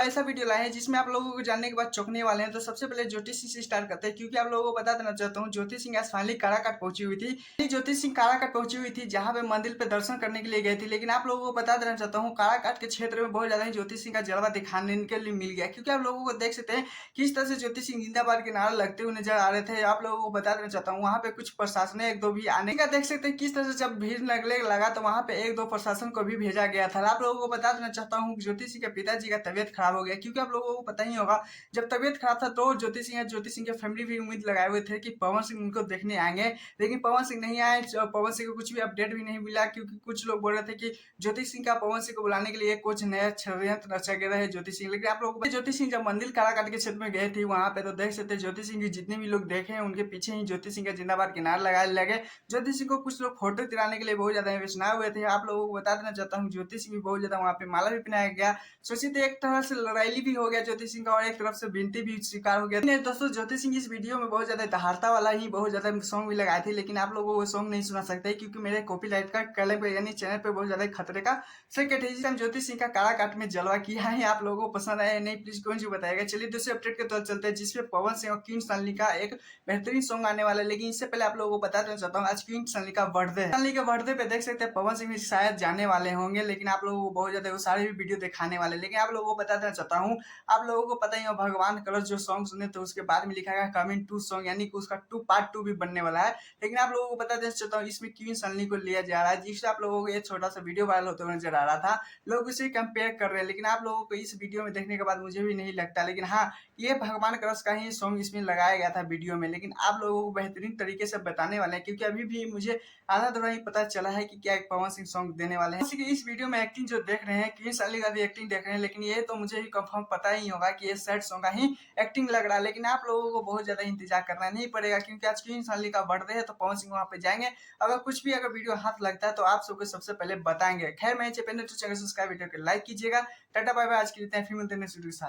ऐसा वीडियो लाए हैं जिसमें आप लोगों को जानने के बाद चौंकने वाले हैं। तो सबसे पहले ज्योति सिंह से स्टार्ट करते हैं, क्योंकि आप लोगों को बता देना चाहता हूँ ज्योति सिंह आज फाइनली काराकाट पहुंची हुई थी। ज्योति सिंह काराकाट पहुंची हुई थी, जहां पे मंदिर पे दर्शन करने के लिए गई थी। लेकिन आप लोगों को बता देना चाहता हूँ काराकाट के क्षेत्र में बहुत ज्यादा ही ज्योति सिंह का जलवा दिखाने के लिए मिल गया, क्योंकि आप लोगों को देख सकते हैं किस तरह से ज्योति सिंह जिंदाबाद के नारे लगते हुए नजर आ रहे थे। आप लोगों को बता देना चाहता हूँ वहां पे कुछ प्रशासन एक दो भी आने का देख सकते हैं किस तरह से जब भीड़ लगने लगा तो वहां पे एक दो प्रशासन को भी भेजा गया था। आप लोगों को बता देना चाहता हूँ ज्योति सिंह के पिताजी का तबियत खराब हो गया, क्योंकि आप लोगों को पता ही होगा जब तबियत खराब था तो ज्योति सिंह के फैमिली भी उम्मीद लगाए हुए थे कि पवन सिंह उनको देखने आएंगे, लेकिन पवन सिंह नहीं आए। पवन सिंह को कुछ भी अपडेट भी नहीं मिला, क्योंकि कुछ लोग बोल रहे थे कि ज्योति सिंह का पवन सिंह को बुलाने के लिए कुछ नया षड्यंत्र रचा गया है ज्योति सिंह। लेकिन आप लोगों को ज्योति सिंह जब मंदिर काराकाट के क्षेत्र में गए थे वहां पे तो देख सकते ज्योति सिंह की जितने भी लोग देखे हैं उनके पीछे ही ज्योति सिंह का जिंदाबाद के नारे लगाए लगे। ज्योति सिंह को कुछ लोग फोटो तिराने के लिए बहुत ज्यादा व्यसनाए हुए थे। आप लोगों को बता देना चाहता हूँ ज्योति सिंह भी बहुत ज्यादा वहां पे माला भी पहनाया गया। सोचिए तो एक तरह से लड़ाई भी हो गया ज्योति सिंह का और एक तरफ से विनती भी स्वीकार हो गया। नहीं दोस्तों, ज्योति सिंह इस वीडियो में बहुत ज्यादा दहाड़ता वाला ही बहुत ज्यादा सॉन्ग भी लगाए थे, लेकिन आप लोगों को सॉन्ग नहीं सुना सकते क्योंकि मेरे कॉपीराइट का क्लेम यानी चैनल पे बहुत ज्यादा खतरे का संकेत है। जिस टाइम ज्योति सिंह का काराकाट में जलवा किया है, आप लोगों को पसंद आया नहीं प्लीज कौन सी बताएगा। चलिए दूसरे अपडेट के तौर चलते हैं जिसपे पवन सिंह और क्वीन सन्नी का एक बेहतरीन सॉन्ग आने वाला है। लेकिन इससे पहले आप लोगों को बता देना चाहता हूँ आज क्वीन सन्नी का बर्थडे है। सन्नी के बर्थडे पे देख सकते हैं पवन सिंह भी शायद जाने वाले होंगे, लेकिन आप लोगों को बहुत ज्यादा वो सारे भी वीडियो दिखाने वाले। लेकिन आप लोगों को बता देना चाहता हूँ आप लोगों को पता ही हो भगवान कलर जो सॉन्ग सुने तो उसके बाद में लिखा गया कमिंग टू सॉन्ग, यानी कि उसका पार्ट टू भी बनने वाला है। लेकिन आप लोगों को बता देना चाहता हूँ इसमें क्वीन सन्नी को लिया जा रहा है, जिससे आप लोगों को ये छोटा सा वीडियो वायरल होते हुए नजर आ रहा था। लोग उसे कंपेयर कर रहे हैं, लेकिन आप लोगों को इस वीडियो में देखने के बाद मुझे भी नहीं लगता। लेकिन हाँ, ये भगवान क्रश का ही सॉन्ग इसमें लगाया गया था वीडियो में, लेकिन आप लोगों को बेहतरीन तरीके से बताने वाले हैं, क्योंकि अभी भी मुझे आधा थोड़ा ही पता चला है कि क्या एक पवन सिंह सॉन्ग देने वाले हैं। इस वीडियो में एक्टिंग जो देख रहे हैं क्वीन सन्नी का भी एक्टिंग देख रहे हैं, लेकिन ये तो मुझे ही कंफर्म पता ही होगा कि ये सैड सॉन्ग का ही एक्टिंग लग रहा है। लेकिन आप लोगों को बहुत ज्यादा इंतजार करना नहीं पड़ेगा, क्योंकि आज क्वीन सन्नी का बर्थडे है तो पवन सिंह वहां पे जाएंगे। अगर कुछ भी अगर वीडियो हाथ लगता है तो आप सबको सबसे पहले बताएंगे। खैर मैं चैनल सब्सक्राइब वीडियो को लाइक कीजिएगा। टाटा बाय बाय, आज के लिए फिर मिलते हैं नेक्स्ट वीडियो के साथ।